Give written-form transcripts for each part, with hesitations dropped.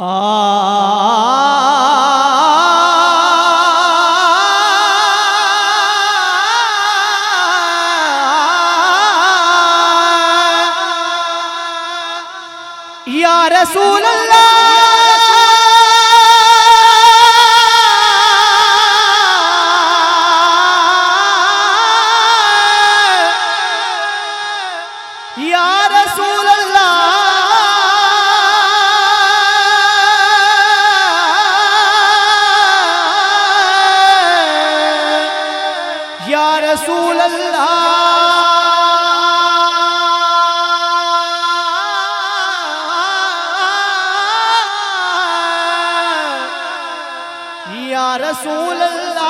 या रसूल अल्लाह या रसूल अल्लाह या रसूल अल्लाह या रसूल अल्लाह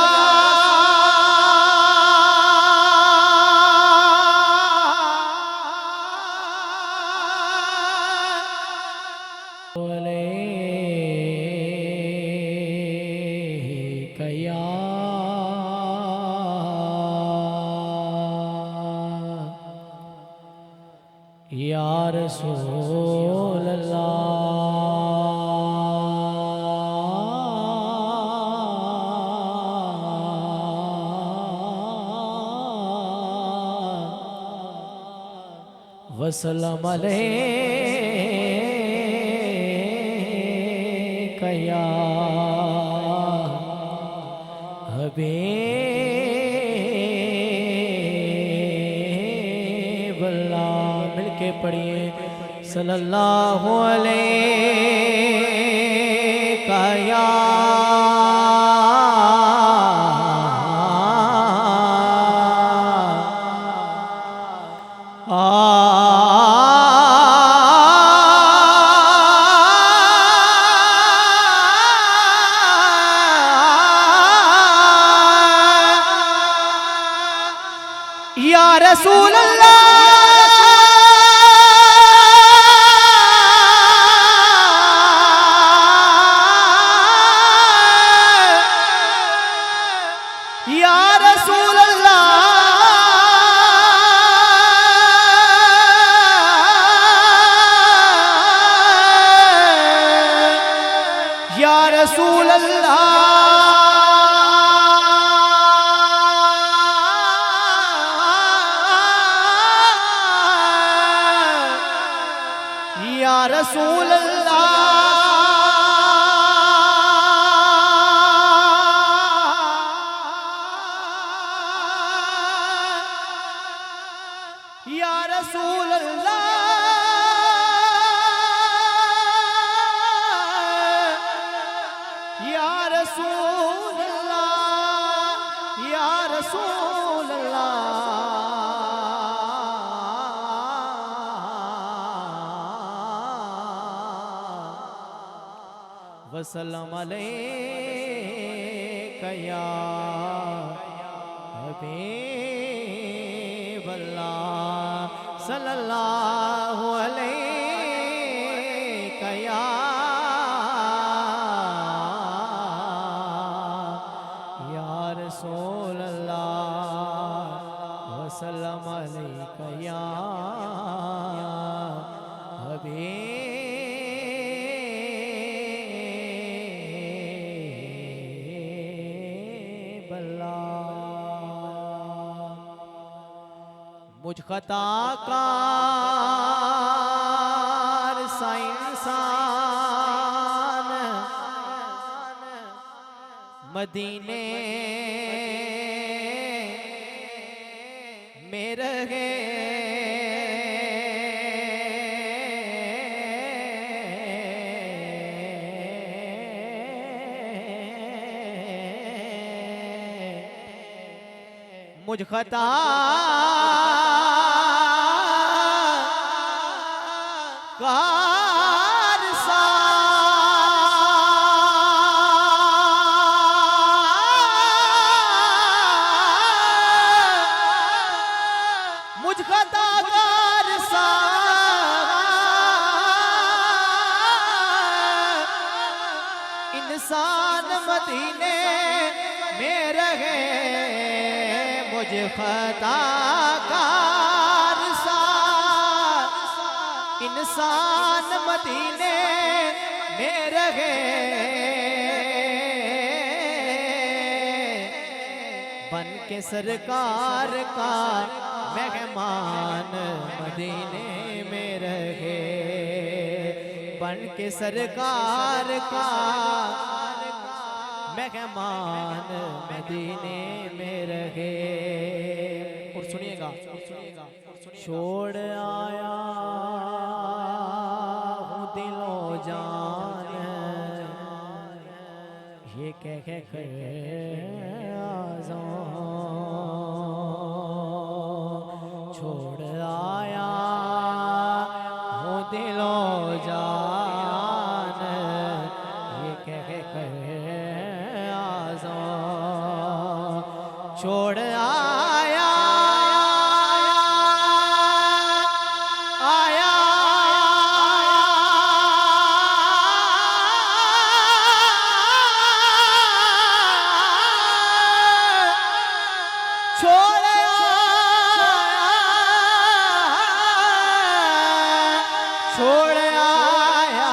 या रसूल अल्लाह वसल्लम अलैका या हबीब अल्लाह। मिलके पढ़िए सल्लल्लाहु अलैका या या रसूल अल्लाह या रसूल अल्लाह या रसूल अल्लाह या रसूल अल्लाह या रसूल अल्लाह या रसूल अल्लाह या रसूल अल्लाह वसल्लम अलैका या हबीब अल्लाह सल्लल्लाहु अलैका या रसूल अल्लाह वसल्लम अलैका या हबीब अल्लाह। मुझ खताकार सा इंसान मदीने में रहे मुझ खता कार सा मुझ खता कार सा इंसान मदीने में रहे मुझ खताकार सा इंसान मदीने में रहे, बन के सरकार का मेहमान मदीने में रहे, बन के सरकार का मेहमान मदीने में रहे। और सुनिएगा, छोड़ आया हूँ दिलो जान, ये कह के छोड़ आया हूँ दिलो जान, ये कह के छोड़ आया आया छोड़ आया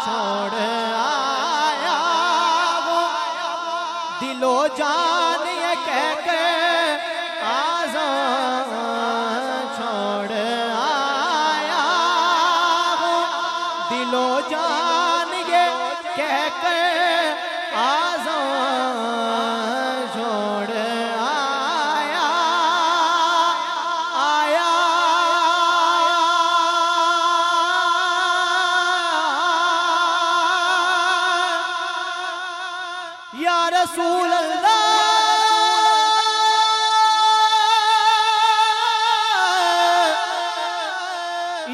छोड़ आया दिलो जान ये कह के आज़ान छोड़ आया हूँ, दिलो जान ये कह के आज़ान छोड़ आया आया या रसूल अल्लाह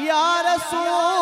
या रसूल